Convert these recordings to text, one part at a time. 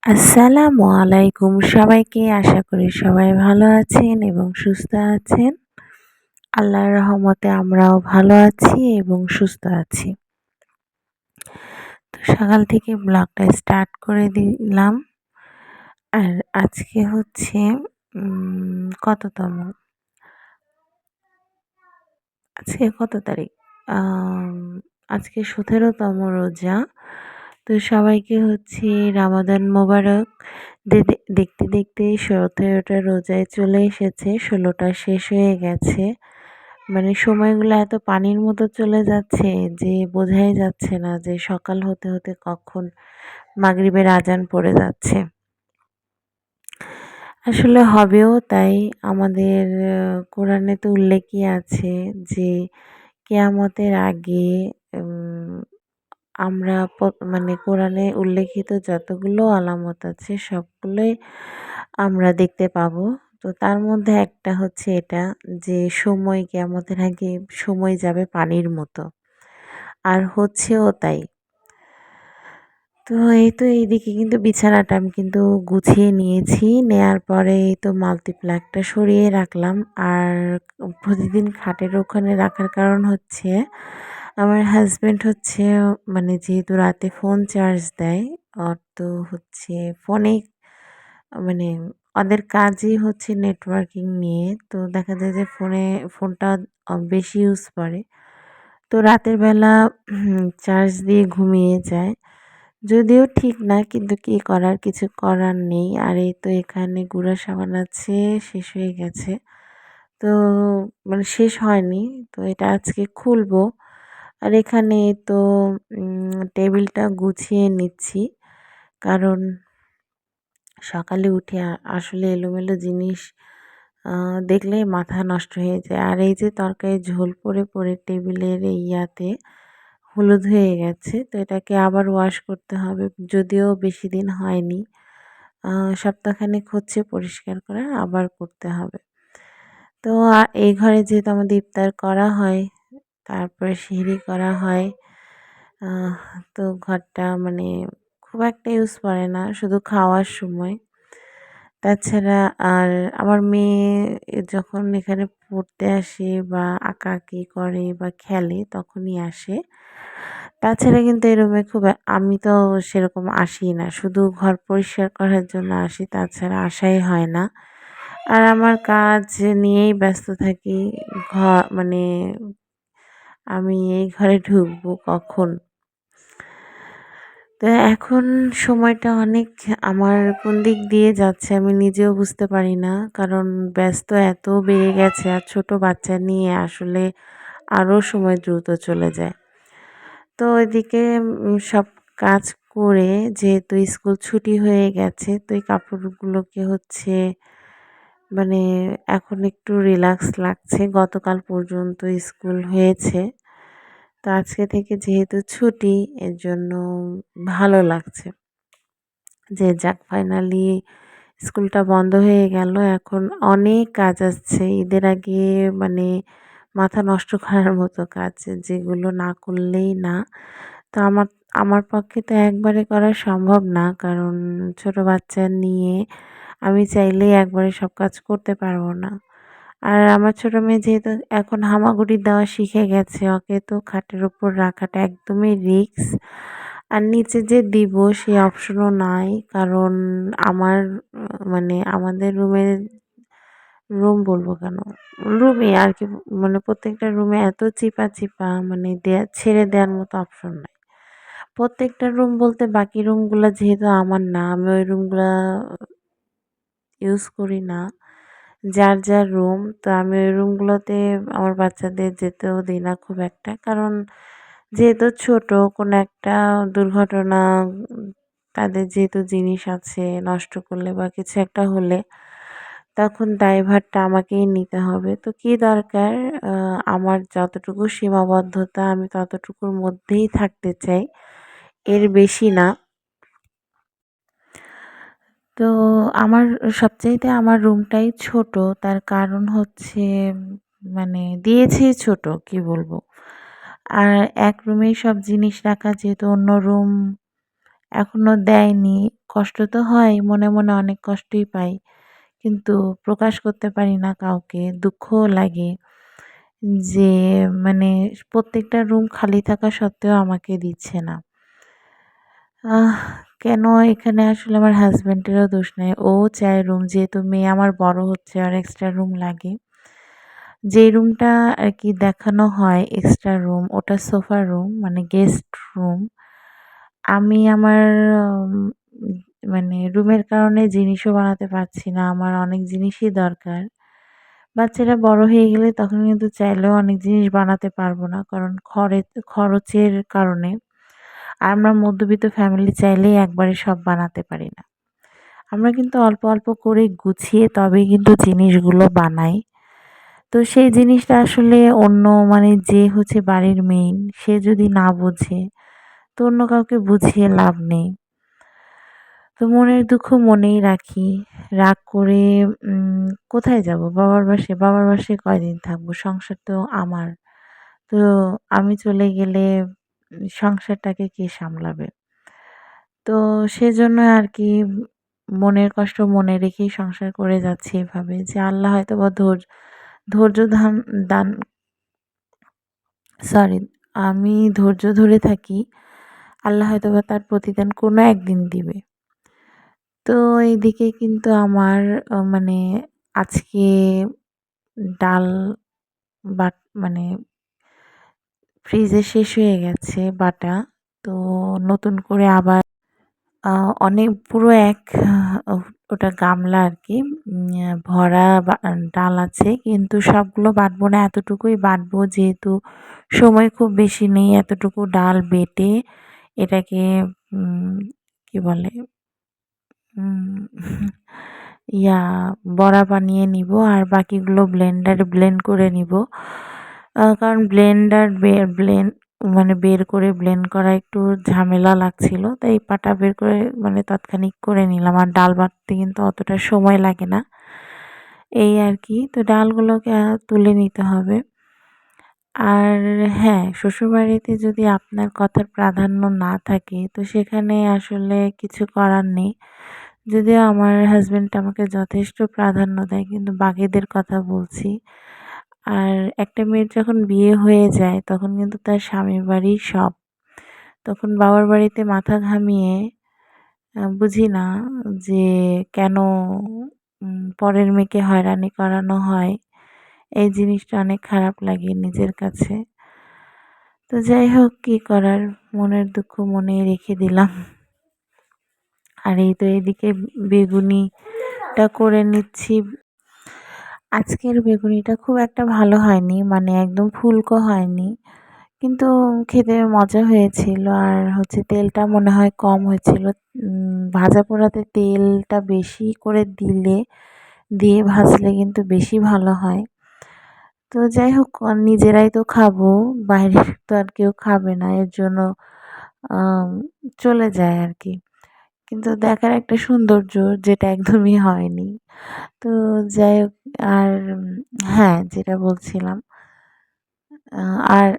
আসসালামু আলাইকুম সবাইকে। আশা করি সবাই ভালো আছেন এবং সুস্থ আছেন। আল্লাহর রহমতে আমরাও ভালো আছি এবং সুস্থ আছি। তো সকাল থেকে ব্লগটা স্টার্ট করে দিলাম। আর আজকে হচ্ছে কততম? আজকে কত তারিখ? আম আজকে ১৭তম রোজা। তো সবাইকে হচ্ছে রমাদান মোবারক। দেখতে দেখতেই ১৭টা রোজায় চলে এসেছে, ১৬টা শেষ হয়ে গেছে। মানে সময়গুলো এত পানির মতো চলে যাচ্ছে যে বোঝাই যাচ্ছে না যে সকাল হতে হতে কখন মাগরিবের আজান পড়ে যাচ্ছে। আসলে হবেও তাই। আমাদের কোরআনে তো উল্লেখই আছে যে কেয়ামতের আগে উম আমরা মানে কোরআনে উল্লেখিত যতগুলো আলামত আছে সবগুলোই আমরা দেখতে পাবো। তো তার মধ্যে একটা হচ্ছে এটা যে সময় কিয়ামতের আগে সময় যাবে পানির মতো। আর হচ্ছেও তাই। তো এই তো এইদিকে কিন্তু বিছানাটা আমি কিন্তু গুছিয়ে নিয়েছি। নেয়ার পরে এই তো মাল্টিপ্লাগটা সরিয়ে রাখলাম। আর প্রতিদিন খাটের ওখানে রাখার কারণ হচ্ছে আমার হাসব্যান্ড হচ্ছে মানে যেহেতু রাতে ফোন চার্জ দেয়, তো হচ্ছে ফোনে মানে ওদের কাজই হচ্ছে নেটওয়ার্কিং নিয়ে। তো দেখা যায় যে ফোনটা বেশি ইউজ করে। তো রাতের বেলা চার্জ দিয়ে ঘুমিয়ে যায়। যদিও ঠিক না, কিন্তু কি করার, কিছু করার নেই। আর এই তো এখানে গুঁড়া সাবান আছে, শেষ হয়ে গেছে। তো মানে শেষ হয়নি। তো এটা আজকে খুলবো। আর এখানে তো টেবিলটা গুছিয়ে নিচ্ছি। কারণ সকালে উঠে আসলে এলোমেলো জিনিস দেখলেই মাথা নষ্ট হয়ে যায়। আর এই যে তরকারির ঝোল পড়ে টেবিলের এই ইয়াতে হলুদ হয়ে গেছে। তো এটাকে আবার ওয়াশ করতে হবে। যদিও বেশি দিন হয়নি। সপ্তাহখানেক হচ্ছে পরিষ্কার করা, আবার করতে হবে। তো এই ঘরে যেহেতু আমাদের ইফতার করা হয়, তারপরে সেহরি করা হয়। আহ তো ঘরটা মানে খুব একটা ইউজ করে না, শুধু খাওয়ার সময়। তাছাড়া আর আমার মেয়ে যখন এখানে পড়তে আসে বা আঁকাআঁকি করে বা খেলে তখনই আসে। তাছাড়া কিন্তু এই রুমে আমি তো সেরকম আসিই না। শুধু ঘর পরিষ্কার করার জন্য আসি, তাছাড়া আসাই হয় না। আর আমার কাজ নিয়েই ব্যস্ত থাকি। মানে আমি এই ঘরে ঢুকবো কখন? তো এখন সময়টা অনেক আমার কোন দিক দিয়ে যাচ্ছে আমি নিজেও বুঝতে পারি না। কারণ ব্যস্ত এত বেড়ে গেছে, আর ছোট বাচ্চা নিয়ে আসলে আরও সময় দ্রুত চলে যায়। তো এদিকে সব কাজ করে যেহেতু স্কুল ছুটি হয়ে গেছে, তো এই কাপড়গুলোকে হচ্ছে মানে এখন একটু রিল্যাক্স লাগছে। গতকাল পর্যন্ত স্কুল হয়েছে। তো আজকে থেকে যেহেতু ছুটি, এর জন্য ভালো লাগছে। যে যাক, ফাইনালি স্কুলটা বন্ধ হয়ে গেল। এখন অনেক কাজ আসছে। ঈদের আগে মানে মাথা নষ্ট করার মতো কাজ, যেগুলো না করলেই না। তো আমার আমার পক্ষে তো একবারে করা সম্ভব না। কারণ ছোট বাচ্চা নিয়ে আমি চাইলেই একবারে সব কাজ করতে পারবো না। আর আমার ছোট মেয়ে যেহেতু এখন হামাগুড়ি দেওয়া শিখে গেছে, ওকে তো খাটের উপর রাখাটা একদমই রিস্ক। আর নিচে যে দিব সেই অপশনও নাই। কারণ আমার মানে আমাদের রুম বলবো কেন, রুমই আর কি, মানে প্রত্যেকটা রুমে এত চিপা মানে ছেড়ে দেওয়ার মতো অপশন নাই। প্রত্যেকটা রুম বলতে বাকি রুমগুলা যেহেতু আমার না, আমি ওই রুমগুলা ইউজ করি না। যার রুম, তো আমি ওই রুমগুলোতে আমার বাচ্চাদের যেতেও দিই না খুব একটা। কারণ যেহেতু ছোট, কোনো একটা দুর্ঘটনা, তাদের যেহেতু জিনিস আছে, নষ্ট করলে বা কিছু একটা হলে তখন দায়ভারটা আমাকেই নিতে হবে। তো কি দরকার, আমার যতটুকু সীমাবদ্ধতা আমি ততটুকুর মধ্যেই থাকতে চাই, এর বেশি না। তো আমার সবচাইতে আমার রুমটাই ছোট। তার কারণ হচ্ছে মানে দিয়েছি ছোট, কি বলবো। আর এক রুমেই সব জিনিস রাখা, যেহেতু অন্য রুম এখনো দেয়নি। কষ্ট তো হয়, মনে, মনে অনেক কষ্টই পাই। কিন্তু প্রকাশ করতে পারি না কাউকে। দুঃখও লাগে যে মানে প্রত্যেকটা রুম খালি থাকা সত্ত্বেও আমাকে দিচ্ছে না। আহ কেন এখানে আসলে আমার হাসব্যান্ডেরও দোষ নাই। ও চায় রুম, যেহেতু মেয়ে আমার বড় হচ্ছে আর এক্সট্রা রুম লাগে। যে রুমটা আরকি দেখানো হয় এক্সট্রা রুম, ওটা সোফা রুম মানে গেস্ট রুম। আমি আমার উম মানে রুমের কারণে জিনিসও বানাতে পারছি না। আমার অনেক জিনিসই দরকার। বাচ্চারা বড় হয়ে গেলে তখন কিন্তু চাইলেও অনেক জিনিস বানাতে পারবো না। কারণ খরচের কারণে। আর আমরা মধ্যবিত্ত ফ্যামিলি চাইলেই একবারে সব বানাতে পারি না। আমরা কিন্তু অল্প, অল্প করে গুছিয়ে তবেই কিন্তু জিনিসগুলো বানাই। তো সেই জিনিসটা আসলে অন্য মানে যে হচ্ছে বাড়ির মেইন, সে যদি না বোঝে তো অন্য কাউকে বুঝিয়ে লাভ নেই। তো মনের দুঃখ মনেই রাখি। রাগ করে কোথায় যাবো? বাবার বাসায়। বাবার বাসায় কয়দিন থাকবো? সংসার তো আমার। তো আমি চলে গেলে সংসারটাকে কে সামলাবে? তো সেজন্য আরকি মনের কষ্ট মনে রেখেই সংসার করে যাচ্ছি এভাবে যে আল্লাহ হয়তোবা ধৈর্য দান সরি, আমি ধৈর্য ধরে থাকি। আল্লাহ হয়তোবা তার প্রতিদান কোনো একদিন দিবে। তো এইদিকে কিন্তু আমার মানে আজকে ডাল বাট মানে ফ্রিজে শেষ হয়ে গেছে বাটা। তো নতুন করে আবার আ অনেক পুরো এক ওটা গামলা আরকি ভরা ডাল আছে। কিন্তু সবগুলো বাটবো না, এতটুকুই বাটবো যেহেতু সময় খুব বেশি নেই। এতটুকু ডাল বেটে এটাকে উম কি বলে? উম ইয়া বড়া বানিয়ে নিবো আর বাকিগুলো ব্লেন্ডারে ব্লেন্ড করে নিবো। কারণ ব্লেন্ডার বে ব্লেন্ড মানে বের করে ব্লেন্ড করা একটু ঝামেলা লাগছিল। তাই পাটা বের করে মানে তাৎক্ষণিক করে নিলাম। আর ডাল বাটতে কিন্তু অতটা সময় লাগে না। এই আরকি। তো ডালগুলোকে তুলে নিতে হবে। আর হ্যাঁ, শ্বশুরবাড়িতে যদি আপনার কথার প্রাধান্য না থাকে তো সেখানে আসলে কিছু করার নেই। যদিও আমার হাসব্যান্ড আমাকে যথেষ্ট প্রাধান্য দেয় কিন্তু বাকিদের কথা বলছি। আর একটা মেয়ের যখন বিয়ে হয়ে যায় তখন কিন্তু তার স্বামীর বাড়ি সব। তখন বাবার বাড়িতে মাথা ঘামিয়ে বুঝি না যে কেন পরের মেয়েকে হয়রানি করানো হয়। এই জিনিসটা অনেক খারাপ লাগে নিজের কাছে। তো যাই হোক কি করার, মনের দুঃখ মনেই রেখে দিলাম। আর এই তো এদিকে বেগুনিটা করে নিচ্ছি। আজকের বেগুনিটা খুব একটা ভালো হয়নি, মানে একদম ফুলকো হয়নি। কিন্তু খেতে মজা হয়েছিল আর হচ্ছে তেলটা মনে হয় কম হয়েছিল। ভাজা পোড়াতে তেলটা বেশি করে দিয়ে ভাজলে কিন্তু বেশি ভালো হয়। তো যাই হোক নিজেরাই তো খাবো, বাইরের তো আর কেউ খাবে না। এর জন্য আম চলে যায় আরকি। কিন্তু দেখার একটা সৌন্দর্য যেটা একদমই হয়নি। তো যাই হোক আর হ্যাঁ, যেটা বলছিলাম আ আর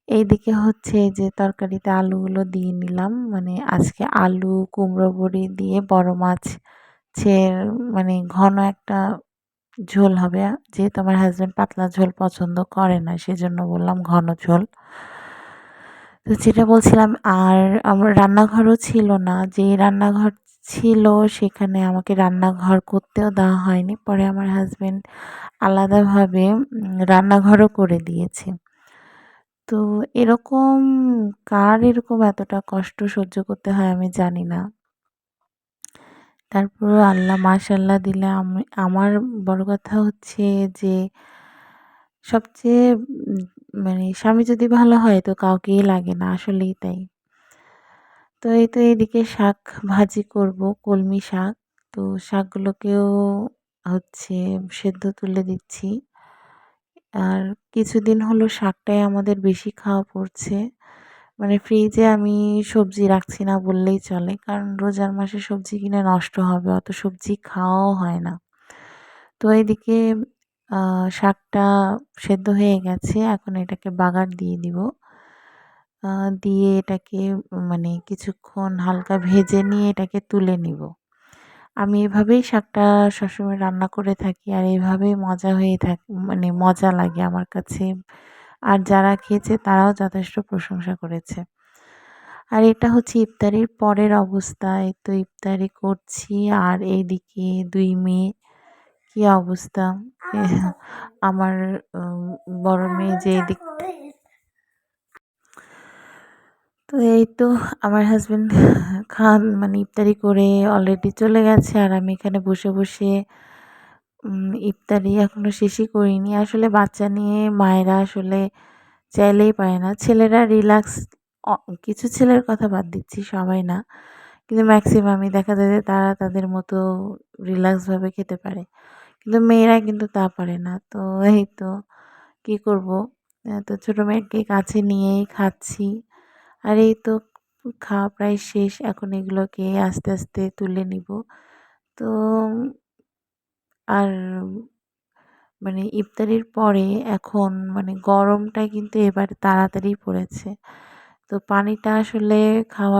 এইদিকে হচ্ছে এই যে তরকারিতে আলুগুলো দিয়ে নিলাম। মানে আজকে আলু, কুমড়ো বড়ি দিয়ে বড় মাছের মানে ঘন একটা ঝোল হবে। যেহেতু আমার হাসব্যান্ড পাতলা ঝোল পছন্দ করে না সেজন্য বললাম ঘন ঝোল। তো যেটা বলছিলাম আর আমার রান্নাঘরও ছিল না। যে রান্নাঘর ছিল সেখানে আমাকে রান্নাঘর করতেও দেওয়া হয়নি। পরে আমার হাসব্যান্ড আলাদাভাবে রান্নাঘরও করে দিয়েছে। তো এরকম কার এরকম এতটা কষ্ট সহ্য করতে হয় আমি জানি না। তারপরেও আল্লাহ মাশাল্লাহ দিলে আমার বড় কথা হচ্ছে যে সবচেয়ে মানে স্বামী যদি ভালো হয় তো কাউকেই লাগে না, আসলেই তাই। তো এই তো এদিকে শাক ভাজি করব, কলমি শাক। তো শাকগুলোকেও হচ্ছে সেদ্ধ তুলে দিচ্ছি। আর কিছুদিন হলো শাকটাই আমাদের বেশি খাওয়া পড়ছে। মানে ফ্রিজে আমি সবজি রাখছি না বললেই চলে। কারণ রোজার মাসে সবজি কিনে নষ্ট হবে। অত সবজি খাওয়াও হয় না। তো এদিকে শাকটা সেদ্ধ হয়ে গেছে। এখন এটাকে বাগার দিয়ে দিব। আ দিয়ে এটাকে মানে কিছুক্ষণ হালকা ভেজে নিয়ে এটাকে তুলে নিব। আমি এভাবেই শাকটা সবসময় রান্না করে থাকি আর এভাবেই মজা হয়ে মানে মজা লাগে আমার কাছে। আর যারা খেয়েছে তারাও যথেষ্ট প্রশংসা করেছে। আর এটা হচ্ছে ইফতারির পরের অবস্থা। এই তো ইফতারি করছি আর এইদিকে ২ মেয়ে কি অবস্থা। এহ আমার উম বড় মেয়ে যে এদিক তো এই তো আমার হাসব্যান্ড মানে ইফতারি করে অলরেডি চলে গেছে আর আমি এখানে বসে, বসে ইফতারি এখনো শেষই করিনি। আসলে বাচ্চা নিয়ে মায়েরা আসলে চাইলেই পারে না। ছেলেরা রিল্যাক্স অ কিছু ছেলের কথা বাদ দিচ্ছি, সবাই না। কিন্তু মেক্সিমামই দেখা যায় যে তারা তাদের মতো রিল্যাক্স ভাবে খেতে পারে। কিন্তু মেয়েরা কিন্তু তা পারে না। তো এই তো কি করব? তো ছোট মেয়েকে কাছে নিয়েই খাচ্ছি। আর এই তো খাওয়া প্রায় শেষ। এখন এগুলোকে আস্তে, আস্তে তুলে নিব। তো আর মানে ইফতারির পরে এখন মানে গরমটা কিন্তু এবার তাড়াতাড়ি পড়েছে। তো পানিটা আসলে খাওয়ার